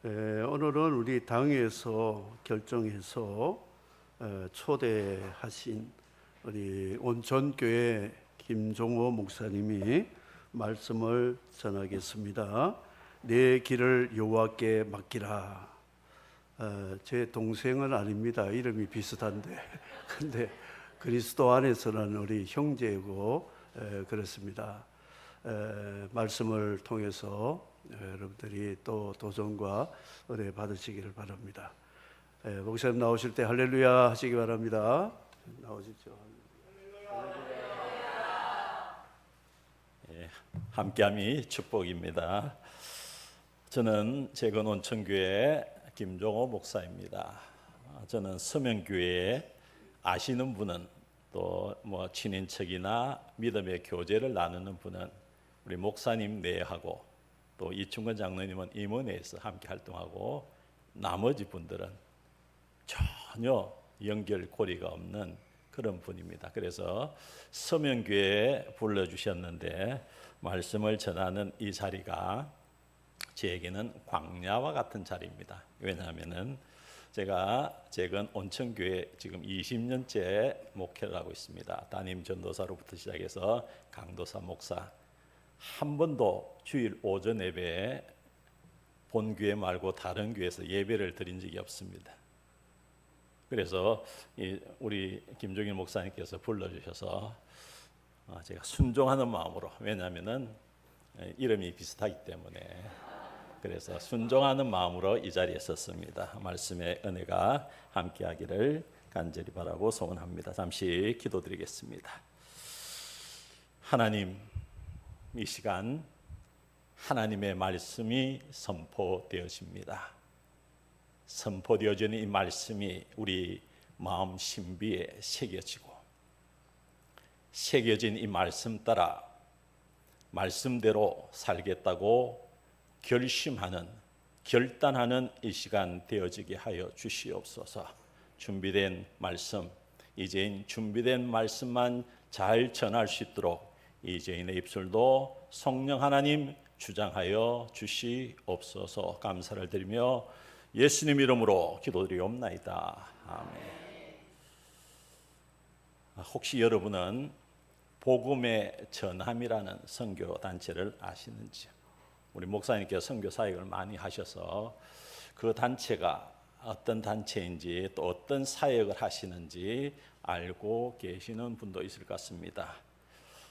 오늘은 우리 당에서 결정해서 초대하신 우리 온천교회 김종호 목사님이 말씀을 전하겠습니다. 내 길을 여호와께 맡기라. 제 동생은 아닙니다. 이름이 비슷한데 근데 그리스도 안에서는 우리 형제고 그렇습니다. 말씀을 통해서 여러분들이 또 도전과 은혜 받으시기를 바랍니다. 목사님 나오실 때 할렐루야 하시기 바랍니다. 나오시죠. 함께함이 축복입니다. 저는 재건 온천교회 김종호 목사입니다. 저는 서명교회에 아시는 분은 또 친인척이나 믿음의 교제를 나누는 분은 우리 목사님 내하고 또 이충건 장로님은 임원회에서 함께 활동하고 나머지 분들은 전혀 연결고리가 없는 그런 분입니다. 그래서 서명교회에 불러주셨는데 말씀을 전하는 이 자리가 저에게는 광야와 같은 자리입니다. 왜냐하면은 제가 재건 온천교회 지금 20년째 목회를 하고 있습니다. 담임 전도사로부터 시작해서 강도사 목사, 한 번도 주일 오전 예배에 본 교회 말고 다른 교회에서 예배를 드린 적이 없습니다. 그래서 우리 김종일 목사님께서 불러주셔서 제가 순종하는 마음으로, 왜냐하면은 이름이 비슷하기 때문에 그래서 순종하는 마음으로 이 자리에 섰습니다. 말씀의 은혜가 함께하기를 간절히 바라고 소원합니다. 잠시 기도드리겠습니다. 하나님, 이 시간 하나님의 말씀이 선포되어집니다. 선포되어지는 이 말씀이 우리 마음 신비에 새겨지고, 새겨진 이 말씀 따라 말씀대로 살겠다고 결단하는 이 시간 되어지게 하여 주시옵소서. 준비된 말씀, 이제인 준비된 말씀만 잘 전할 수 있도록 이제인의 입술도 성령 하나님 주장하여 주시옵소서. 감사를 드리며 예수님 이름으로 기도드리옵나이다. 아멘. 혹시 여러분은 복음의 전함이라는 선교 단체를 아시는지? 우리 목사님께서 선교 사역을 많이 하셔서 그 단체가 어떤 단체인지 또 어떤 사역을 하시는지 알고 계시는 분도 있을 것 같습니다.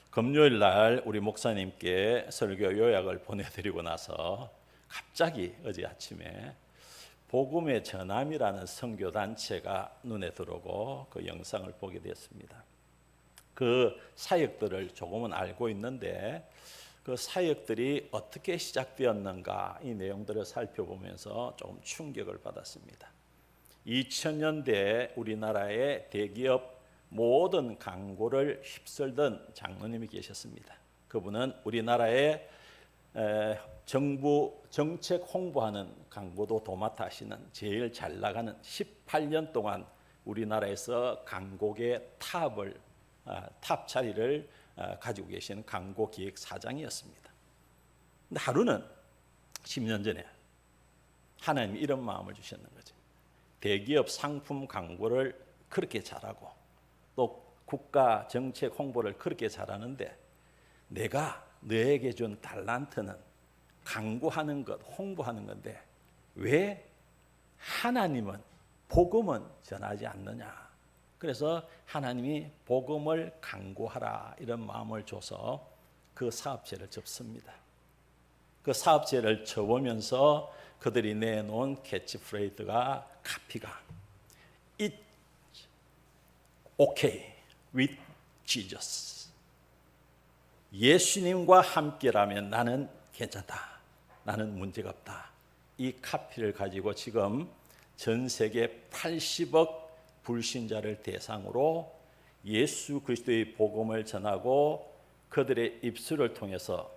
금요일 날 우리 목사님께 설교 요약을 보내드리고 나서 갑자기 어제 아침에 복음의 전함이라는 선교 단체가 눈에 들어오고 그 영상을 보게 되었습니다. 그 사역들을 조금은 알고 있는데 그 사역들이 어떻게 시작되었는가, 이 내용들을 살펴보면서 조금 충격을 받았습니다. 2000년대에 우리나라의 대기업 모든 광고를 휩쓸던 장로님이 계셨습니다. 그분은 우리나라의 정부 정책 홍보하는 광고도 도맡아 하시는 제일 잘 나가는 18년 동안 우리나라에서 광고계 탑 자리를 가지고 계시는 광고기획사장이었습니다. 근데 하루는 10년 전에 하나님이 이런 마음을 주셨는 거죠. 대기업 상품 광고를 그렇게 잘하고 또 국가 정책 홍보를 그렇게 잘하는데 내가 너에게 준 달란트는 광고하는 것, 홍보하는 건데 왜 하나님은 복음은 전하지 않느냐. 그래서 하나님이 복음을 광고하라 이런 마음을 줘서 그 사업체를 접습니다. 그 사업체를 접으면서 그들이 내놓은 캐치프레이즈가 카피가 It's okay with Jesus. 예수님과 함께라면 나는 괜찮다. 나는 문제가 없다. 이 카피를 가지고 지금 전 세계 80억 불신자를 대상으로 예수 그리스도의 복음을 전하고 그들의 입술을 통해서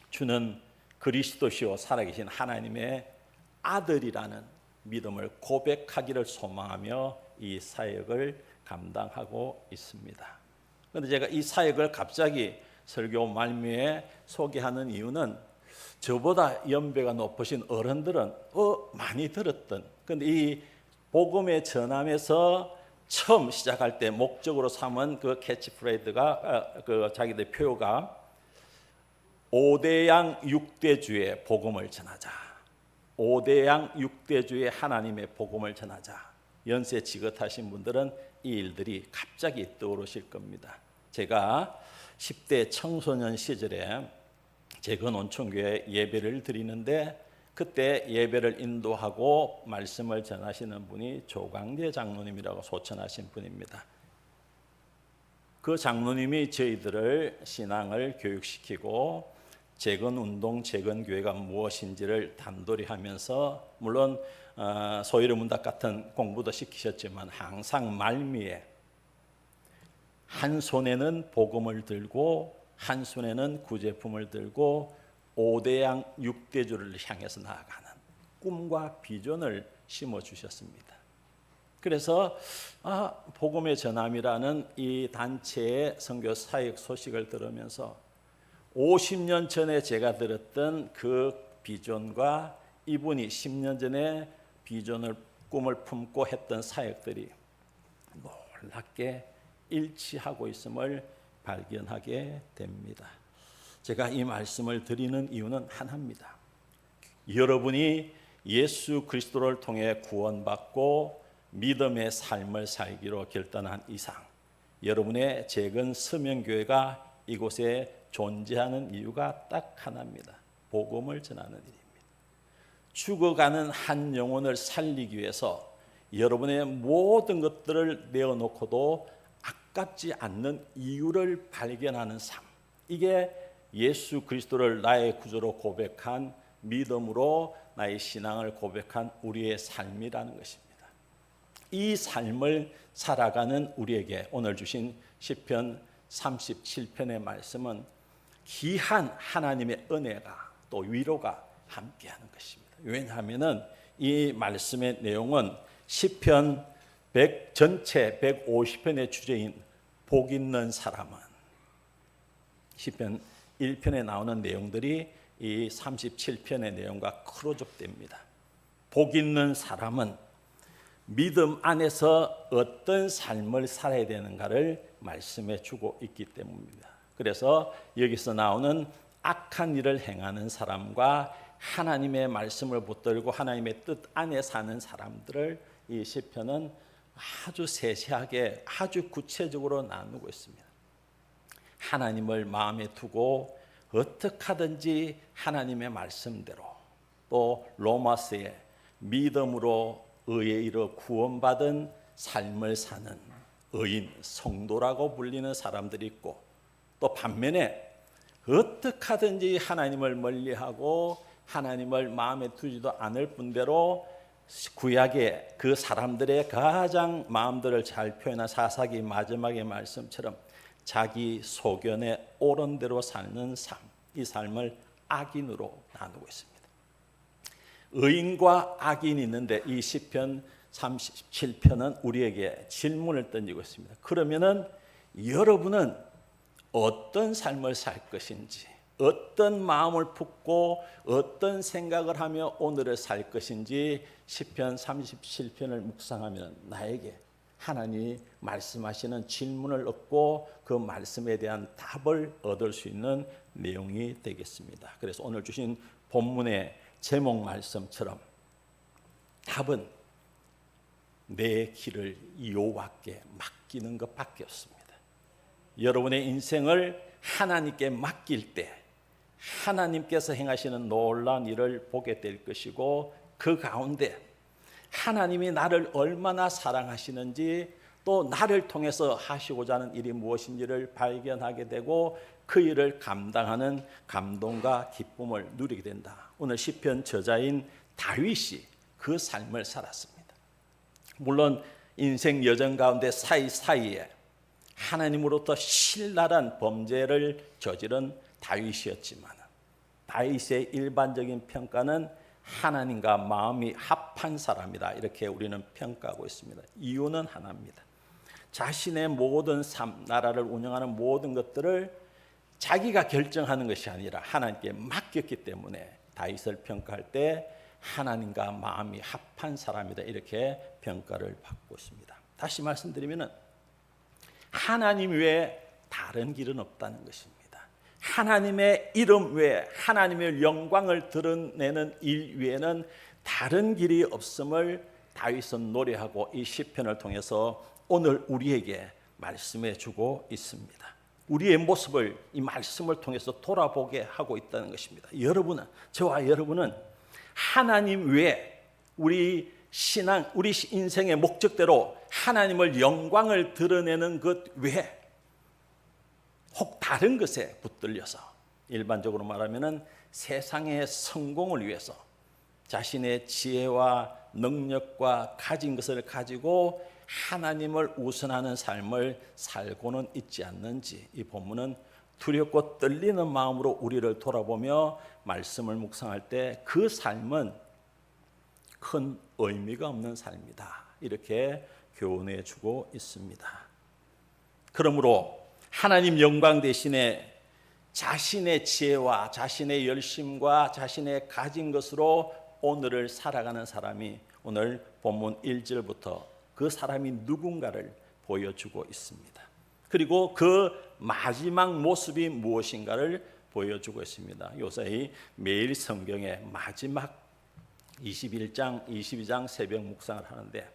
주는 그리스도시요 살아계신 하나님의 아들이라는 믿음을 고백하기를 소망하며 이 사역을 감당하고 있습니다. 그런데 제가 이 사역을 갑자기 설교 말미에 소개하는 이유는 저보다 연배가 높으신 어른들은 많이 들었던, 근데 이 복음의 전함에서 처음 시작할 때 목적으로 삼은 그 캐치프레이즈가 그 자기들 표가 5대양 6대주의 복음을 전하자. 5대양 6대주의 하나님의 복음을 전하자. 연세 지긋하신 분들은 이 일들이 갑자기 떠오르실 겁니다. 제가 10대 청소년 시절에 재건 온천교회 예배를 드리는데 그때 예배를 인도하고 말씀을 전하시는 분이 조광재 장로님이라고 소천하신 분입니다. 그 장로님이 저희들을 신앙을 교육시키고 재건운동, 재건교회가 무엇인지를 단도리 하면서 물론 소위르 문답 같은 공부도 시키셨지만 항상 말미에 한 손에는 복음을 들고 한 손에는 구제품을 들고 5대양 6대주를 향해서 나아가는 꿈과 비전을 심어주셨습니다. 그래서 복음의 전함이라는 이 단체의 선교 사역 소식을 들으면서 50년 전에 제가 들었던 그 비전과 이분이 10년 전에 비전을 꿈을 품고 했던 사역들이 놀랍게 일치하고 있음을 발견하게 됩니다. 제가 이 말씀을 드리는 이유는 하나입니다. 여러분이 예수 그리스도를 통해 구원받고 믿음의 삶을 살기로 결단한 이상 여러분의 재건 서명교회가 이곳에 존재하는 이유가 딱 하나입니다. 복음을 전하는 일입니다. 죽어가는 한 영혼을 살리기 위해서 여러분의 모든 것들을 내어놓고도 아깝지 않는 이유를 발견하는 삶. 이게 예수 그리스도를 나의 구주로 고백한 믿음으로 나의 신앙을 고백한 우리의 삶이라는 것입니다. 이 삶을 살아가는 우리에게 오늘 주신 시편 37편의 말씀은 귀한 하나님의 은혜가 또 위로가 함께하는 것입니다. 왜냐하면 이 말씀의 내용은 시편 전체 150편의 주제인 복 있는 사람은 시편 1편에 나오는 내용들이 이 37편의 내용과 크로족됩니다. 복 있는 사람은 믿음 안에서 어떤 삶을 살아야 되는가를 말씀해 주고 있기 때문입니다. 그래서 여기서 나오는 악한 일을 행하는 사람과 하나님의 말씀을 붙들고 하나님의 뜻 안에 사는 사람들을 이 시편은 아주 세세하게 아주 구체적으로 나누고 있습니다. 하나님을 마음에 두고 어떻게 하든지 하나님의 말씀대로 또 로마서에 믿음으로 의에 이르 구원받은 삶을 사는 의인, 성도라고 불리는 사람들이 있고 또 반면에 어떻게 하든지 하나님을 멀리하고 하나님을 마음에 두지도 않을 뿐더러 구약의 그 사람들의 가장 마음들을 잘 표현한 사사기 마지막의 말씀처럼 자기 소견에 옳은 대로 사는 삶, 이 삶을 악인으로 나누고 있습니다. 의인과 악인이 있는데 이 시편 37편은 우리에게 질문을 던지고 있습니다. 그러면은 여러분은 어떤 삶을 살 것인지, 어떤 마음을 품고 어떤 생각을 하며 오늘을 살 것인지 시편 37편을 묵상하면 나에게 하나님이 말씀하시는 질문을 얻고 그 말씀에 대한 답을 얻을 수 있는 내용이 되겠습니다. 그래서 오늘 주신 본문의 제목 말씀처럼 답은 내 길을 여호와께 맡기는 것밖에 없습니다. 여러분의 인생을 하나님께 맡길 때 하나님께서 행하시는 놀라운 일을 보게 될 것이고 그 가운데 하나님이 나를 얼마나 사랑하시는지 또 나를 통해서 하시고자 하는 일이 무엇인지를 발견하게 되고 그 일을 감당하는 감동과 기쁨을 누리게 된다. 오늘 시편 저자인 다윗이 그 삶을 살았습니다. 물론 인생 여정 가운데 사이사이에 하나님으로부터 신랄한 범죄를 저지른 다윗이었지만 다윗의 일반적인 평가는 하나님과 마음이 합한 사람이다. 이렇게 우리는 평가하고 있습니다. 이유는 하나입니다. 자신의 모든 삶, 나라를 운영하는 모든 것들을 자기가 결정하는 것이 아니라 하나님께 맡겼기 때문에 다윗을 평가할 때 하나님과 마음이 합한 사람이다 이렇게 평가를 받고 있습니다. 다시 말씀드리면은 하나님 외에 다른 길은 없다는 것입니다. 하나님의 이름 외에 하나님의 영광을 드러내는 일 외에는 다른 길이 없음을 다윗은 노래하고 이 시편을 통해서 오늘 우리에게 말씀해 주고 있습니다. 우리의 모습을 이 말씀을 통해서 돌아보게 하고 있다는 것입니다. 여러분은, 저와 여러분은 하나님 외에 우리 신앙, 우리 인생의 목적대로 하나님을 영광을 드러내는 것 외에 혹 다른 것에 붙들려서 일반적으로 말하면은 세상의 성공을 위해서 자신의 지혜와 능력과 가진 것을 가지고 하나님을 우선하는 삶을 살고는 있지 않는지 이 본문은 두렵고 떨리는 마음으로 우리를 돌아보며 말씀을 묵상할 때 그 삶은 큰 의미가 없는 삶이다. 이렇게 교훈해 주고 있습니다. 그러므로 하나님 영광 대신에 자신의 지혜와 자신의 열심과 자신의 가진 것으로 오늘을 살아가는 사람이 오늘 본문 1절부터 그 사람이 누군가를 보여주고 있습니다. 그리고 그 마지막 모습이 무엇인가를 보여주고 있습니다. 요새 매일 성경의 마지막 21장, 22장 새벽 묵상을 하는데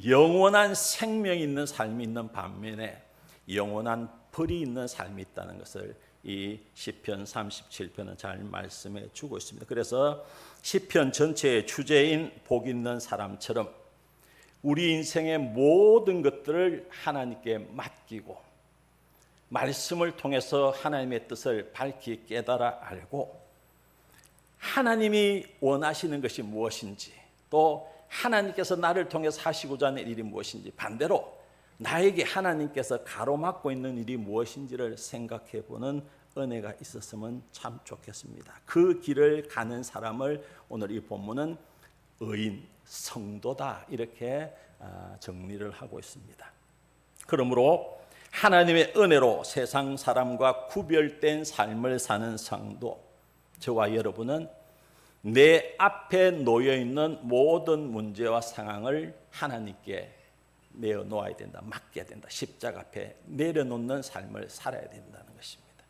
영원한 생명이 있는 삶이 있는 반면에 영원한 벌이 있는 삶이 있다는 것을 이 시편 37편은 잘 말씀해 주고 있습니다. 그래서 시편 전체의 주제인 복 있는 사람처럼 우리 인생의 모든 것들을 하나님께 맡기고 말씀을 통해서 하나님의 뜻을 밝히 깨달아 알고 하나님이 원하시는 것이 무엇인지 또 하나님께서 나를 통해서 하시고자 하는 일이 무엇인지 반대로 나에게 하나님께서 가로막고 있는 일이 무엇인지를 생각해 보는 은혜가 있었으면 참 좋겠습니다. 그 길을 가는 사람을 오늘 이 본문은 의인, 성도다 이렇게 정리를 하고 있습니다. 그러므로 하나님의 은혜로 세상 사람과 구별된 삶을 사는 성도 저와 여러분은 내 앞에 놓여 있는 모든 문제와 상황을 하나님께 내어놓아야 된다, 맡겨야 된다. 십자가 앞에 내려놓는 삶을 살아야 된다는 것입니다.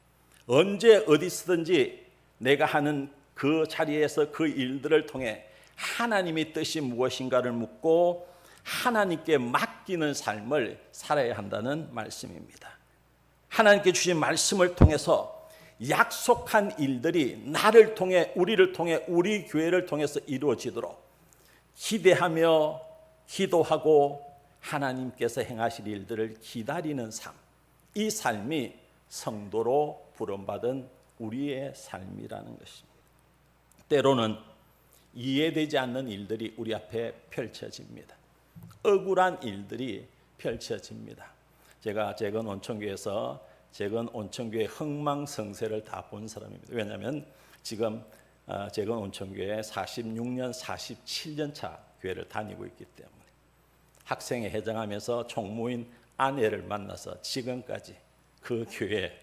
언제 어디서든지 내가 하는 그 자리에서 그 일들을 통해 하나님의 뜻이 무엇인가를 묻고 하나님께 맡기는 삶을 살아야 한다는 말씀입니다. 하나님께 주신 말씀을 통해서 약속한 일들이 나를 통해 우리를 통해 우리 교회를 통해서 이루어지도록 기대하며 기도하고 하나님께서 행하실 일들을 기다리는 삶, 이 삶이 성도로 부름받은 우리의 삶이라는 것입니다. 때로는 이해되지 않는 일들이 우리 앞에 펼쳐집니다. 억울한 일들이 펼쳐집니다. 제가 재건 온천교회에서 재건 온천교회 흥망성쇠를 다 본 사람입니다. 왜냐하면 지금 재건 온천교회 46년, 47년 차 교회를 다니고 있기 때문에 학생회 회장하면서 총무인 아내를 만나서 지금까지 그 교회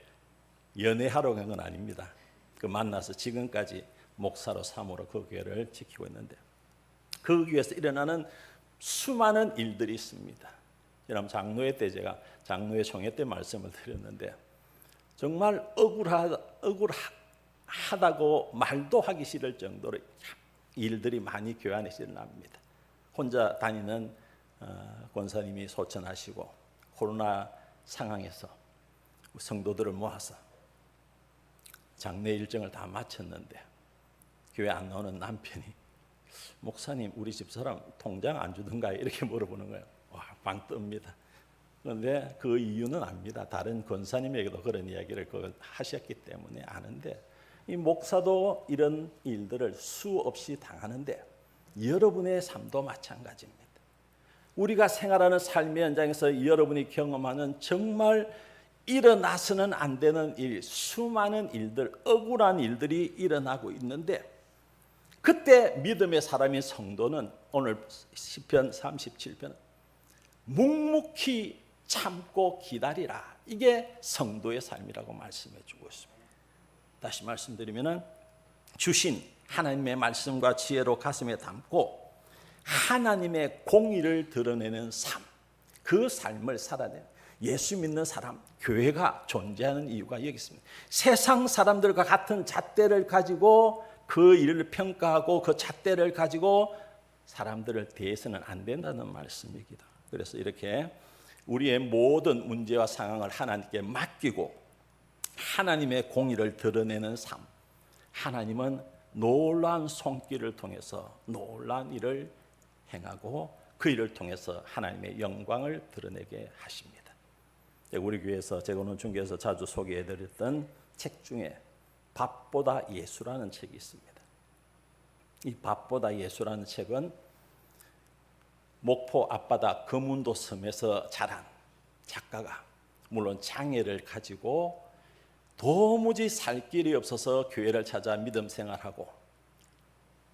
연애하러 간 건 아닙니다. 그 만나서 지금까지 목사로 삼으로 그 교회를 지키고 있는데 그 교회에서 일어나는 수많은 일들이 있습니다. 여러분 장로회 때 제가 장로회 총회 때 말씀을 드렸는데 정말 억울하다고 말도 하기 싫을 정도로 일들이 많이 교회 안에서 일어납니다. 혼자 다니는 권사님이 소천하시고 코로나 상황에서 성도들을 모아서 장례 일정을 다 마쳤는데 교회 안 나오는 남편이 목사님 우리 집사람 통장 안 주던가요? 이렇게 물어보는 거예요. 와, 방 뜹니다. 그런데 그 이유는 압니다. 다른 권사님에게도 그런 이야기를 하셨기 때문에 아는데 이 목사도 이런 일들을 수없이 당하는데 여러분의 삶도 마찬가지입니다. 우리가 생활하는 삶의 현장에서 여러분이 경험하는 정말 일어나서는 안 되는 일, 수많은 일들, 억울한 일들이 일어나고 있는데 그때 믿음의 사람인 성도는 오늘 시편 37편은 묵묵히 참고 기다리라. 이게 성도의 삶이라고 말씀해 주고 있습니다. 다시 말씀드리면 주신 하나님의 말씀과 지혜로 가슴에 담고 하나님의 공의를 드러내는 삶, 그 삶을 살아야 돼요. 예수 믿는 사람, 교회가 존재하는 이유가 여기 있습니다. 세상 사람들과 같은 잣대를 가지고 그 일을 평가하고 그 잣대를 가지고 사람들을 대해서는 안 된다는 말씀이기도. 그래서 이렇게 우리의 모든 문제와 상황을 하나님께 맡기고 하나님의 공의를 드러내는 삶, 하나님은 놀라운 손길을 통해서 놀라운 일을 행하고 그 일을 통해서 하나님의 영광을 드러내게 하십니다. 우리 교회에서 제가 오늘 중계에서 자주 소개해드렸던 책 중에 밥보다 예수라는 책이 있습니다. 이 밥보다 예수라는 책은 목포 앞바다 금운도 섬에서 자란 작가가 물론 장애를 가지고 도무지 살 길이 없어서 교회를 찾아 믿음 생활하고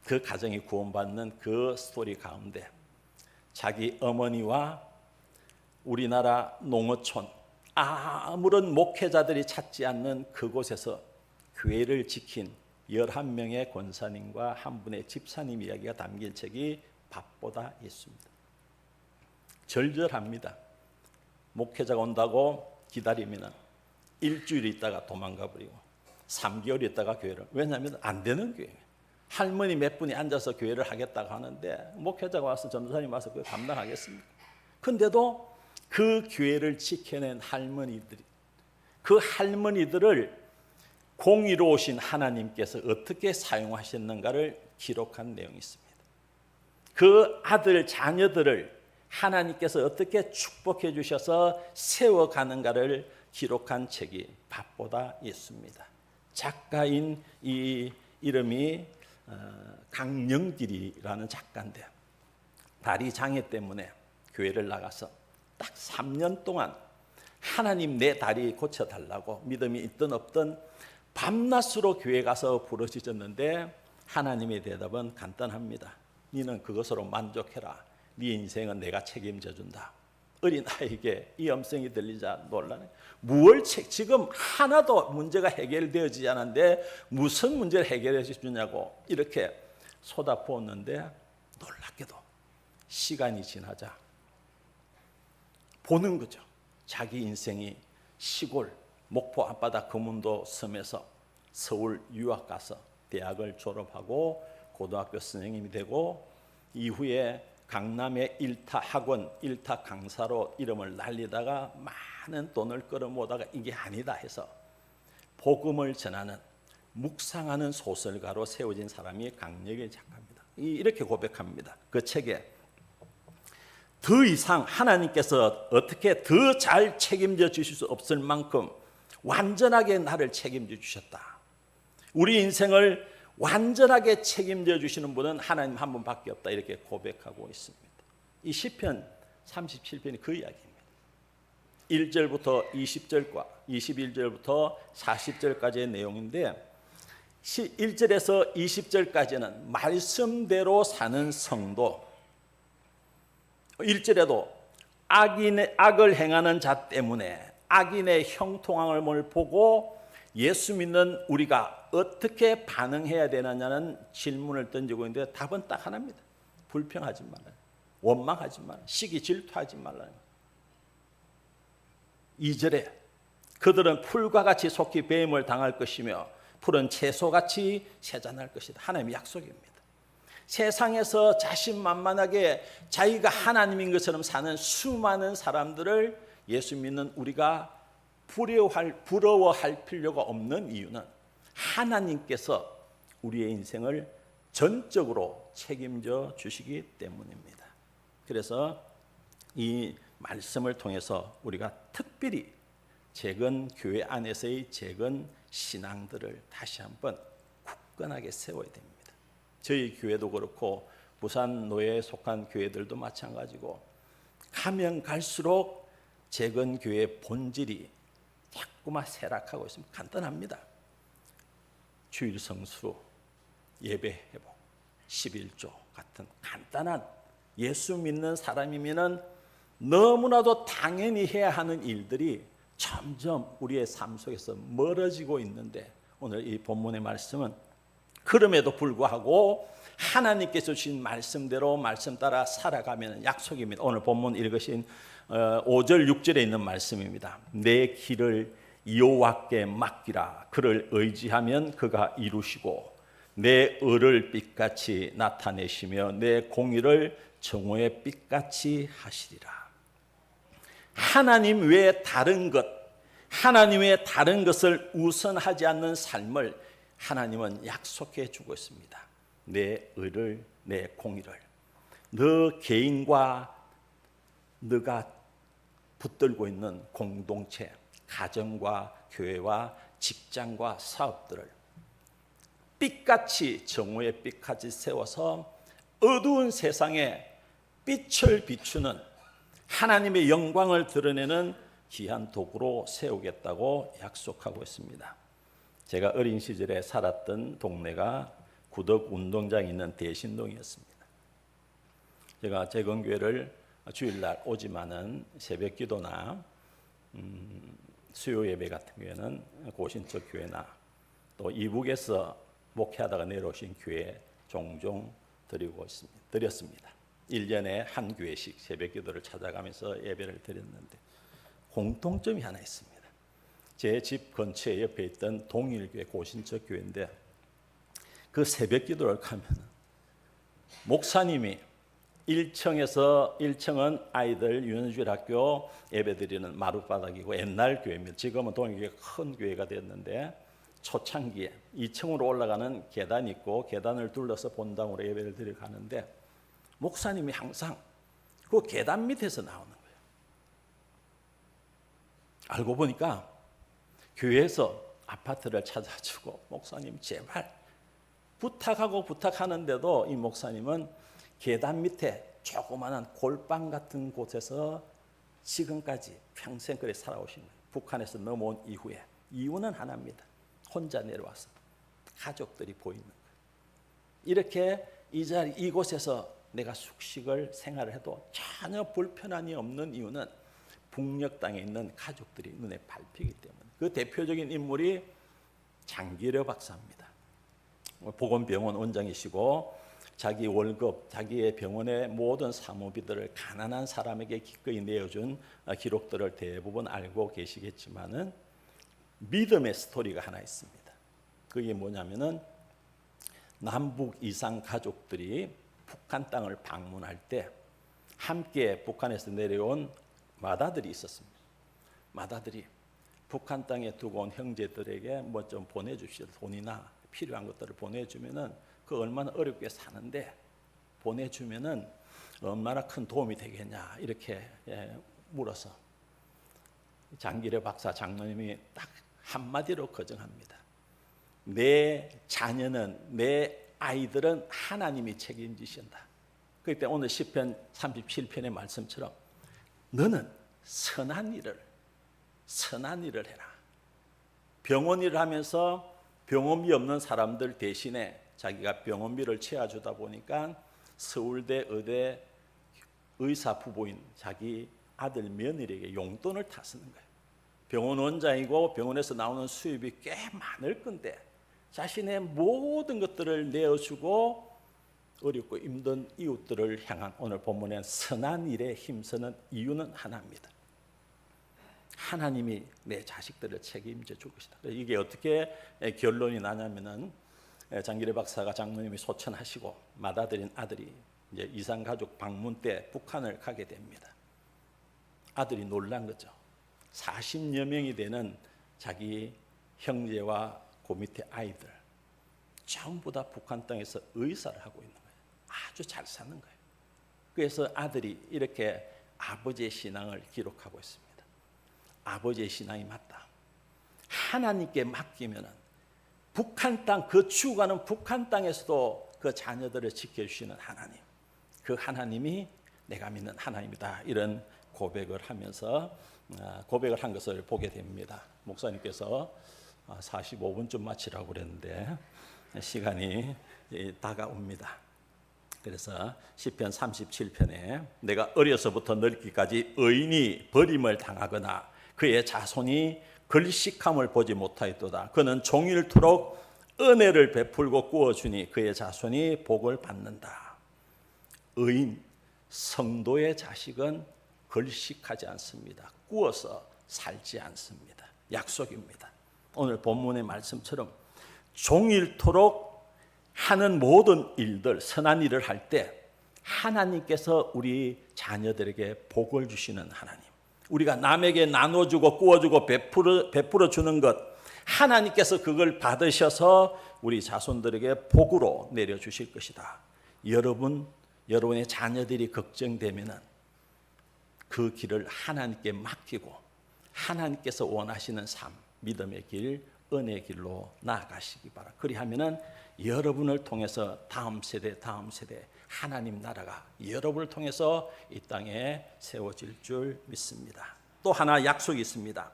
그 가정이 구원받는 그 스토리 가운데 자기 어머니와 우리나라 농어촌 아무런 목회자들이 찾지 않는 그곳에서 교회를 지킨 11명의 권사님과 한 분의 집사님 이야기가 담긴 책이 밥보다 예수입니다. 절절합니다. 목회자가 온다고 기다리면 일주일 있다가 도망가 버리고 3개월 있다가 교회를, 왜냐하면 안 되는 교회예요. 할머니 몇 분이 앉아서 교회를 하겠다고 하는데 목회자가 와서 전도사님 와서 그걸 감당하겠습니까? 근데도 그 교회를 지켜낸 할머니들이, 그 할머니들을 공의로우신 하나님께서 어떻게 사용하셨는가를 기록한 내용이 있습니다. 그 아들 자녀들을 하나님께서 어떻게 축복해 주셔서 세워가는가를 기록한 책이 밥보다 예수입니다. 작가인 이 이름이 강영길이라는 작가인데 다리 장애 때문에 교회를 나가서 딱 3년 동안 하나님 내 다리 고쳐달라고 믿음이 있든 없든 밤낮으로 교회 가서 부르짖었는데 하나님의 대답은 간단합니다. 너는 그것으로 만족해라. 네 인생은 내가 책임져 준다. 어린아이에게 이 음성이 들리자 놀라네. 지금 하나도 문제가 해결되어지지 않았는데 무슨 문제를 해결해 주냐고 이렇게 쏟아부었는데 놀랍게도 시간이 지나자 보는 거죠. 자기 인생이 시골 목포 앞바다 금운도 섬에서 서울 유학 가서 대학을 졸업하고 고등학교 선생님이 되고 이후에 강남의 일타 학원, 일타 강사로 이름을 날리다가 많은 돈을 끌어모다가 이게 아니다 해서 복음을 전하는 묵상하는 소설가로 세워진 사람이 강력의 작가입니다. 이렇게 고백합니다. 그 책에 더 이상 하나님께서 어떻게 더 잘 책임져 주실 수 없을 만큼 완전하게 나를 책임져 주셨다. 우리 인생을 완전하게 책임져 주시는 분은 하나님 한 분밖에 없다. 이렇게 고백하고 있습니다. 이 시편 37편이 그 이야기입니다. 1절부터 20절과 21절부터 40절까지의 내용인데 1절에서 20절까지는 말씀대로 사는 성도, 1절에도 악을 행하는 자 때문에 악인의 형통함을 보고 예수 믿는 우리가 어떻게 반응해야 되느냐는 질문을 던지고 있는데 답은 딱 하나입니다. 불평하지 말아요. 원망하지 말아요. 시기 질투하지 말아요. 2절에 그들은 풀과 같이 속히 배임을 당할 것이며 푸른 채소같이 세잔할 것이다. 하나님의 약속입니다. 세상에서 자신만만하게 자기가 하나님인 것처럼 사는 수많은 사람들을 예수 믿는 우리가 부러워할 필요가 없는 이유는 하나님께서 우리의 인생을 전적으로 책임져 주시기 때문입니다. 그래서 이 말씀을 통해서 우리가 특별히 재건 교회 안에서의 재건 신앙들을 다시 한번 굳건하게 세워야 됩니다. 저희 교회도 그렇고 부산 노예에 속한 교회들도 마찬가지고 가면 갈수록 재건 교회의 본질이 자꾸만 쇠락하고 있습니다. 간단합니다. 주일 성수, 예배 회복, 11조 같은 간단한 예수 믿는 사람이면은 너무나도 당연히 해야 하는 일들이 점점 우리의 삶 속에서 멀어지고 있는데 오늘 이 본문의 말씀은 그럼에도 불구하고 하나님께서 주신 말씀대로 말씀 따라 살아가면 약속입니다. 오늘 본문 읽으신 5절 6절에 있는 말씀입니다. 내 길을 여호와께 맡기라. 그를 의지하면 그가 이루시고 내 의를 빛같이 나타내시며 내 공의를 정오의 빛같이 하시리라. 하나님 외에 다른 것, 하나님 외에 다른 것을 우선하지 않는 삶을 하나님은 약속해 주고 있습니다. 내 의를, 내 공의를. 너 개인과 너가 붙들고 있는 공동체, 가정과 교회와 직장과 사업들을 빛같이, 정오의 빛같이 세워서 어두운 세상에 빛을 비추는 하나님의 영광을 드러내는 귀한 도구로 세우겠다고 약속하고 있습니다. 제가 어린 시절에 살았던 동네가 구덕 운동장이 있는 대신동이었습니다. 제가 재건교회를 주일날 오지만은 새벽 기도나 수요 예배 같은 경우에는 고신적 교회나 또 이북에서 목회하다가 내려오신 교회에 종종 드렸습니다. 1년에 한 교회씩 새벽 기도를 찾아가면서 예배를 드렸는데 공통점이 하나 있습니다. 제 집 근처에 옆에 있던 동일교회 고신적 교회인데 그 새벽 기도를 가면 목사님이 1층은 아이들 유년주일 학교 예배드리는 마룻바닥이고 옛날 교회입니다. 지금은 동일교회가 큰 교회가 됐는데 초창기에 2층으로 올라가는 계단이 있고 계단을 둘러서 본당으로 예배를 드리러 가는데 목사님이 항상 그 계단 밑에서 나오는 거예요. 알고 보니까 교회에서 아파트를 찾아주고 목사님 제발 부탁하는데도 이 목사님은 계단 밑에 조그마한 골방 같은 곳에서 지금까지 평생 그래 살아오신 거예요. 북한에서 넘어온 이후에. 이유는 하나입니다. 혼자 내려와서 가족들이 보이는 거예요. 이렇게 이곳에서 내가 숙식을 생활을 해도 전혀 불편함이 없는 이유는 북녘 땅에 있는 가족들이 눈에 밟히기 때문에. 그 대표적인 인물이 장기려 박사입니다. 보건병원 원장이시고 자기 월급, 자기의 병원의 모든 사무비들을 가난한 사람에게 기꺼이 내어준 기록들을 대부분 알고 계시겠지만은 믿음의 스토리가 하나 있습니다. 그게 뭐냐면은 남북 이상 가족들이 북한 땅을 방문할 때 함께 북한에서 내려온 맏아들이 있었습니다. 맏아들이 북한 땅에 두고 온 형제들에게 뭐 좀 보내주시오. 돈이나 필요한 것들을 보내주면은 그 얼마나 어렵게 사는데 보내주면은 얼마나 큰 도움이 되겠냐 이렇게 물어서 장기려 박사 장로님이 딱 한마디로 거정합니다. 내 자녀는, 내 아이들은 하나님이 책임지신다. 그렇기 때문에 오늘 시편 37편의 말씀처럼 너는 선한 일을 해라. 병원 일을 하면서 병원비 없는 사람들 대신에 자기가 병원비를 채워주다 보니까 서울대 의대 의사 부부인 자기 아들 며느리에게 용돈을 다 쓰는 거예요. 병원 원장이고 병원에서 나오는 수입이 꽤 많을 건데 자신의 모든 것들을 내어주고 어렵고 힘든 이웃들을 향한 오늘 본문의 선한 일에 힘쓰는 이유는 하나입니다. 하나님이 내 자식들을 책임져 줄 것이다. 이게 어떻게 결론이 나냐면은 장기려 박사가 장로님이 소천하시고 맏아들인 아들이 이제 이산가족 방문 때 북한을 가게 됩니다. 아들이 놀란 거죠. 40여 명이 되는 자기 형제와 그 밑에 아이들 전부 다 북한 땅에서 의사를 하고 있는 거예요. 아주 잘 사는 거예요. 그래서 아들이 이렇게 아버지의 신앙을 기록하고 있습니다. 아버지의 신앙이 맞다. 하나님께 맡기면은 북한 땅, 그 죽어가는 북한 땅에서도 그 자녀들을 지켜주시는 하나님, 그 하나님이 내가 믿는 하나님이다. 이런 고백을 하면서 고백을 한 것을 보게 됩니다. 목사님께서 45분쯤 마치라고 그랬는데 시간이 다가옵니다. 그래서 시편 37편에 내가 어려서부터 늙기까지 의인이 버림을 당하거나 그의 자손이 걸식함을 보지 못하였도다. 그는 종일토록 은혜를 베풀고 구워주니 그의 자손이 복을 받는다. 의인, 성도의 자식은 걸식하지 않습니다. 구워서 살지 않습니다. 약속입니다. 오늘 본문의 말씀처럼 종일토록 하는 모든 일들, 선한 일을 할 때 하나님께서 우리 자녀들에게 복을 주시는 하나님, 우리가 남에게 나눠주고 구워주고 베풀어 주는 것, 하나님께서 그걸 받으셔서 우리 자손들에게 복으로 내려주실 것이다. 여러분의 자녀들이 걱정되면 그 길을 하나님께 맡기고 하나님께서 원하시는 삶, 믿음의 길, 은혜의 길로 나아가시기 바랍니다. 그리하면 여러분을 통해서 다음 세대 하나님 나라가 여러분을 통해서 이 땅에 세워질 줄 믿습니다. 또 하나 약속이 있습니다.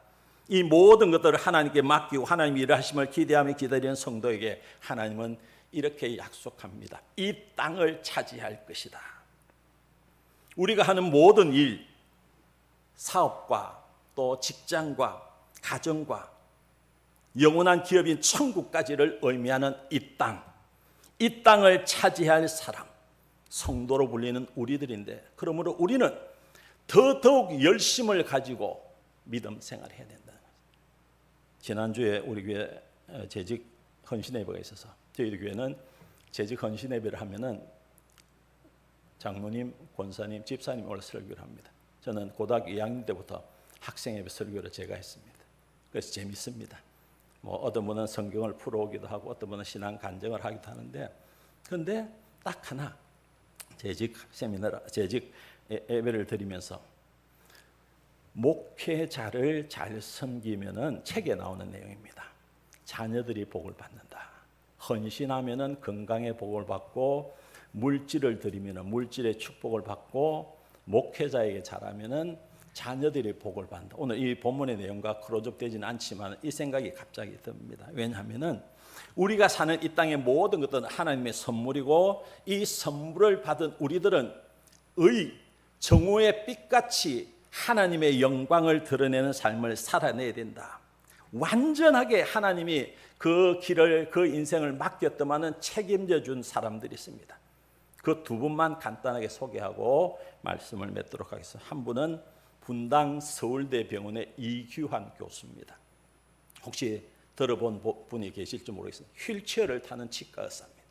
이 모든 것들을 하나님께 맡기고 하나님이 일하심을 기대하며 기다리는 성도에게 하나님은 이렇게 약속합니다. 이 땅을 차지할 것이다. 우리가 하는 모든 일, 사업과 또 직장과 가정과 영원한 기업인 천국까지를 의미하는 이 땅을 차지할 사람, 성도로 불리는 우리들인데, 그러므로 우리는 더더욱 열심을 가지고 믿음 생활을 해야 된다는 거죠. 지난주에 우리 교회 재직 헌신 예배가 있어서 저희 교회는 재직 헌신 예배를 하면은 장로님, 권사님, 집사님 올라 설교를 합니다. 저는 고등학교 2학년 때부터 학생 예배 설교를 제가 했습니다. 그래서 재밌습니다. 뭐 어떤 분은 성경을 풀어오기도 하고 어떤 분은 신앙 간증을 하기도 하는데, 그런데 딱 하나 재직 예배를 드리면서 목회자를 잘 섬기면은 책에 나오는 내용입니다. 자녀들이 복을 받는다. 헌신하면은 건강의 복을 받고, 물질을 드리면은 물질의 축복을 받고, 목회자에게 잘하면은 자녀들이 복을 받는다. 오늘 이 본문의 내용과 크로즈업되지는 않지만 이 생각이 갑자기 듭니다. 왜냐하면은 우리가 사는 이 땅의 모든 것들은 하나님의 선물이고, 이 선물을 받은 우리들은 정오의 빛같이 하나님의 영광을 드러내는 삶을 살아내야 된다. 완전하게 하나님이 그 길을, 그 인생을 맡겼더만은 책임져 준 사람들이 있습니다. 그 두 분만 간단하게 소개하고 말씀을 맺도록 하겠습니다. 한 분은 분당 서울대병원의 이규환 교수입니다. 혹시 들어본 분이 계실지 모르겠습니다. 휠체어를 타는 치과 의사입니다.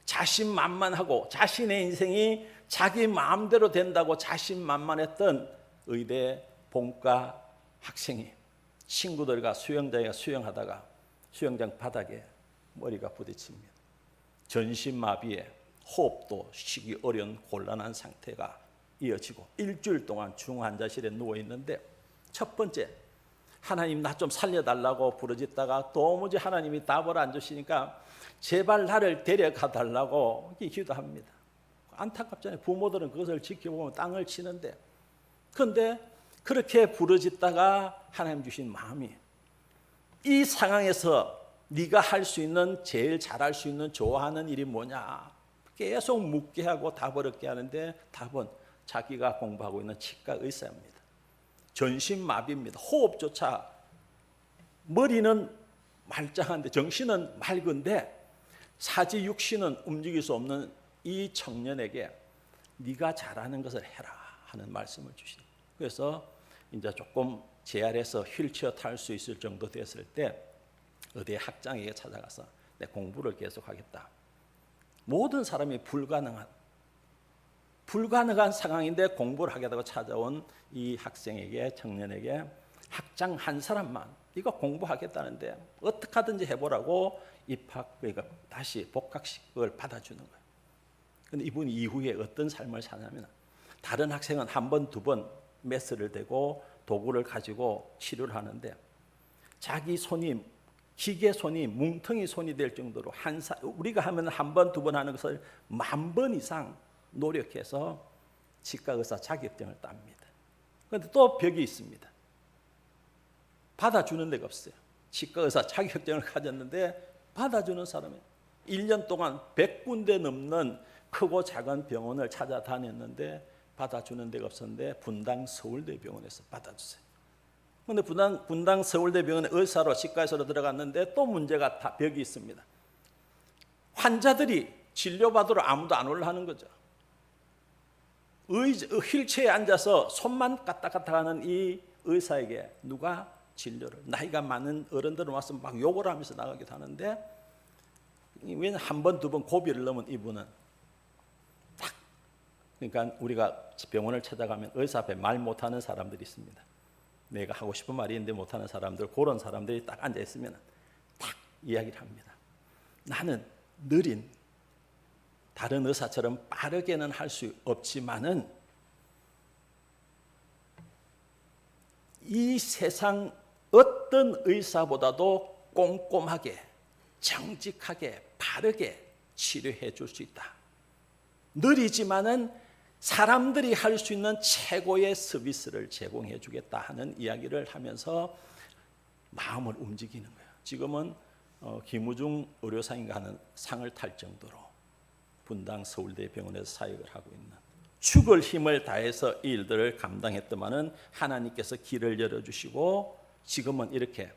자신만만하고 자신의 인생이 자기 마음대로 된다고 자신만만했던 의대 본과 학생이 친구들과 수영장에 수영하다가 수영장 바닥에 머리가 부딪힙니다. 전신마비에 호흡도 쉬기 어려운 곤란한 상태가 이어지고 일주일 동안 중환자실에 누워 있는데, 첫 번째 하나님 나 좀 살려달라고 부르짖다가 도무지 하나님이 답을 안 주시니까 제발 나를 데려가 달라고 기도합니다. 안타깝잖아요. 부모들은 그것을 지켜보면 땅을 치는데, 그런데 그렇게 부르짖다가 하나님 주신 마음이, 이 상황에서 네가 할 수 있는, 제일 잘할 수 있는, 좋아하는 일이 뭐냐 계속 묻게 하고 답을 얻게 하는데, 답은 자기가 공부하고 있는 치과 의사입니다. 전신마비입니다. 호흡조차, 머리는 말짱한데 정신은 맑은데 사지 육신은 움직일 수 없는 이 청년에게 네가 잘하는 것을 해라 하는 말씀을 주십니다. 그래서 이제 조금 재활해서 휠체어 탈 수 있을 정도 됐을 때 의대 학장에게 찾아가서 내 공부를 계속하겠다. 모든 사람이 불가능한 상황인데 공부를 하겠다고 찾아온 이 학생에게, 청년에게 학장 한 사람만 이거 공부하겠다는데 어떻게 하든지 해보라고 그러니까 다시 복학식을 받아주는 거예요. 그런데 이분이 이후에 어떤 삶을 사냐면, 다른 학생은 한 번, 두 번 메스를 대고 도구를 가지고 치료를 하는데 자기 손이, 기계 손이 뭉텅이 손이 될 정도로 우리가 하면 한 번, 두 번 하는 것을 10,000번 이상 노력해서 치과 의사 자격증을 땁니다. 그런데 또 벽이 있습니다. 받아주는 데가 없어요. 치과 의사 자격증을 가졌는데 받아주는 사람이 1년 동안 100군데 넘는 크고 작은 병원을 찾아다녔는데 받아주는 데가 없었는데 분당 서울대병원에서 받아주세요. 근데 분당 서울대병원에 의사로 치과의사로 들어갔는데 또 문제가 다 벽이 있습니다. 환자들이 진료받으러 아무도 안 올라가는 거죠. 휠체어에 앉아서 손만 까딱까딱하는 이 의사에게 누가 진료를, 나이가 많은 어른들은 와서 막 욕을 하면서 나가기도 하는데, 왜냐하면 한 번, 두 번 고비를 넘은 이분은 딱, 그러니까 우리가 병원을 찾아가면 의사 앞에 말 못하는 사람들이 있습니다. 내가 하고 싶은 말이 있는데 못하는 사람들, 그런 사람들이 딱 앉아 있으면 딱 이야기를 합니다. 나는 느린, 다른 의사처럼 빠르게는 할 수 없지만은 이 세상 어떤 의사보다도 꼼꼼하게, 정직하게, 바르게 치료해 줄 수 있다. 느리지만은 사람들이 할 수 있는 최고의 서비스를 제공해 주겠다 하는 이야기를 하면서 마음을 움직이는 거예요. 지금은 김우중 의료상인가 하는 상을 탈 정도로 분당 서울대병원에서 사역을 하고 있는, 죽을 힘을 다해서 이 일들을 감당했더만은 하나님께서 길을 열어주시고 지금은 이렇게,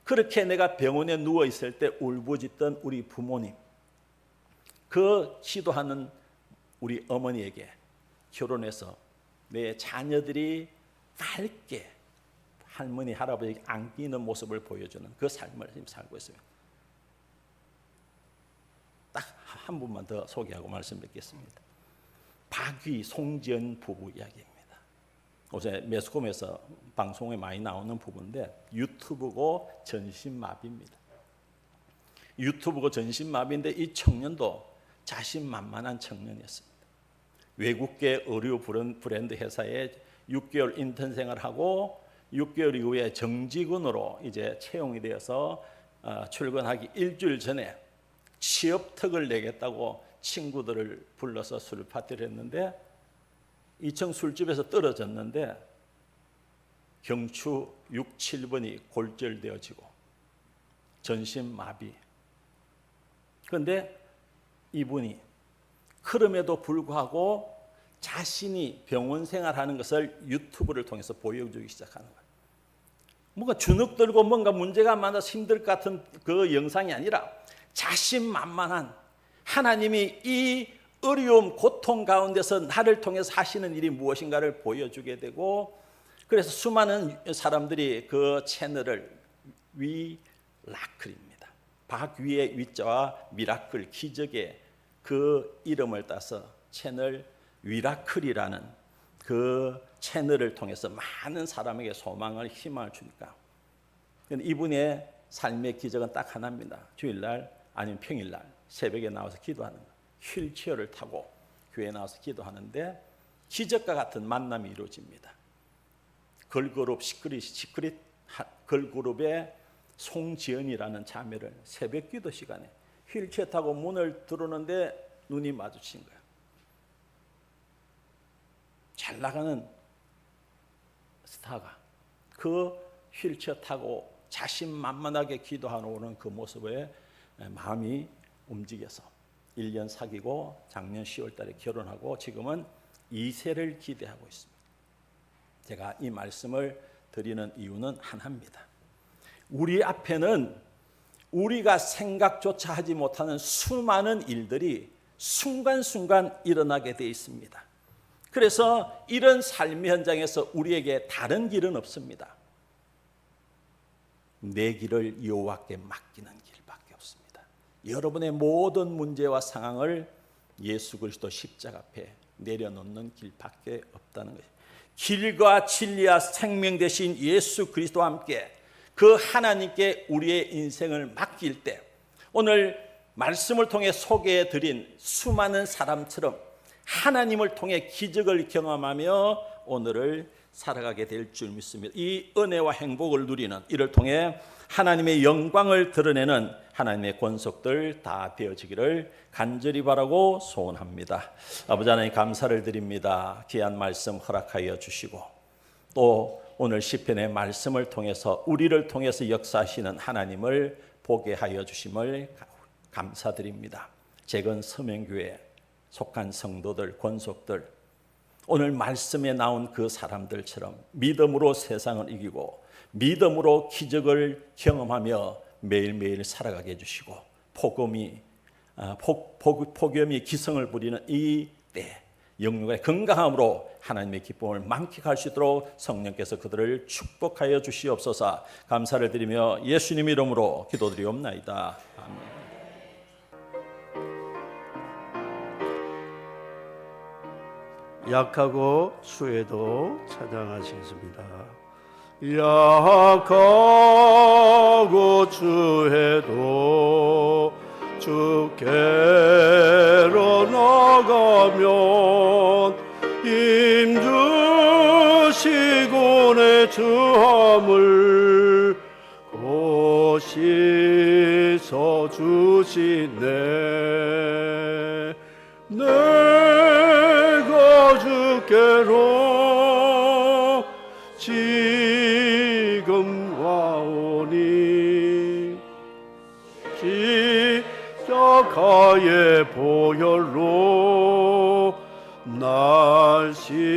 그렇게 내가 병원에 누워 있을 때 울부짖던 우리 부모님, 그 기도하는 우리 어머니에게 결혼해서 내 자녀들이 밝게 할머니 할아버지에게 안기는 모습을 보여주는 그 삶을 지금 살고 있습니다. 딱 한 분만 더 소개하고 말씀 뵙겠습니다. 박위, 송지연 부부 이야기입니다. 요새 매스컴에서 방송에 많이 나오는 부부인데 유튜브고 전신마비입니다. 유튜브고 전신마비인데 이 청년도 자신만만한 청년이었습니다. 외국계 의류 브랜드 회사에 6개월 인턴 생활하고 6개월 이후에 정직원으로 이제 채용이 되어서 출근하기 일주일 전에 취업특을 내겠다고 친구들을 불러서 술 파티를 했는데 2층 술집에서 떨어졌는데 경추 6, 7번이 골절되어지고 전신마비. 그런데 이분이 그럼에도 불구하고 자신이 병원 생활하는 것을 유튜브를 통해서 보여주기 시작하는 거예요. 뭔가 주눅 들고 뭔가 문제가 많아서 힘들 것 같은 그 영상이 아니라 자신만만한, 하나님이 이 어려움, 고통 가운데서 나를 통해서 하시는 일이 무엇인가를 보여주게 되고, 그래서 수많은 사람들이 그 채널을 위라클입니다. 박위의 위자와 미라클, 기적의 그 이름을 따서 채널 위라클이라는 그 채널을 통해서 많은 사람에게 소망을, 희망을 주니까. 이분의 삶의 기적은 딱 하나입니다. 주일날 아니면 평일날 새벽에 나와서 기도하는 거. 휠체어를 타고 교회에 나와서 기도하는데 기적과 같은 만남이 이루어집니다. 걸그룹 시크릿 걸그룹의 송지연이라는 자매를 새벽 기도 시간에 휠체어 타고 문을 들어오는데 눈이 마주친 거예요. 잘 나가는 스타가 그 휠체어 타고 자신만만하게 기도하는 그 모습에 마음이 움직여서 1년 사귀고 작년 10월 달에 결혼하고 지금은 2세를 기대하고 있습니다. 제가 이 말씀을 드리는 이유는 하나입니다. 우리 앞에는 우리가 생각조차 하지 못하는 수많은 일들이 순간순간 일어나게 되어 있습니다. 그래서 이런 삶의 현장에서 우리에게 다른 길은 없습니다. 내 길을 여호와께 맡기는 길밖에 없습니다. 여러분의 모든 문제와 상황을 예수 그리스도 십자가 앞에 내려놓는 길밖에 없다는 것입니다. 길과 진리와 생명 되신 예수 그리스도와 함께 그 하나님께 우리의 인생을 맡길 때 오늘 말씀을 통해 소개해 드린 수많은 사람처럼 하나님을 통해 기적을 경험하며 오늘을 살아가게 될 줄 믿습니다. 이 은혜와 행복을 누리는 이를 통해 하나님의 영광을 드러내는 하나님의 권속들 다 되어지기를 간절히 바라고 소원합니다. 아버지 하나님 감사를 드립니다. 귀한 말씀 허락하여 주시고 또 오늘 시편의 말씀을 통해서 우리를 통해서 역사하시는 하나님을 보게 하여 주심을 감사드립니다. 재건 서명교회 속한 성도들, 권속들 오늘 말씀에 나온 그 사람들처럼 믿음으로 세상을 이기고 믿음으로 기적을 경험하며 매일매일 살아가게 해주시고 폭염이 기승을 부리는 이 때 영육의 건강함으로 하나님의 기쁨을 만끽할 수 있도록 성령께서 그들을 축복하여 주시옵소서. 감사를 드리며 예수님 이름으로 기도드리옵나이다. 아멘. 약하고 추해도 찬양하시겠습니다. 약하고 추해도 주께로 나가면 힘주시고 내 주함을 곧 씻어주시네. 내가 주께로 지금 와오니 십자가의 보혈로 날 씻어주소서.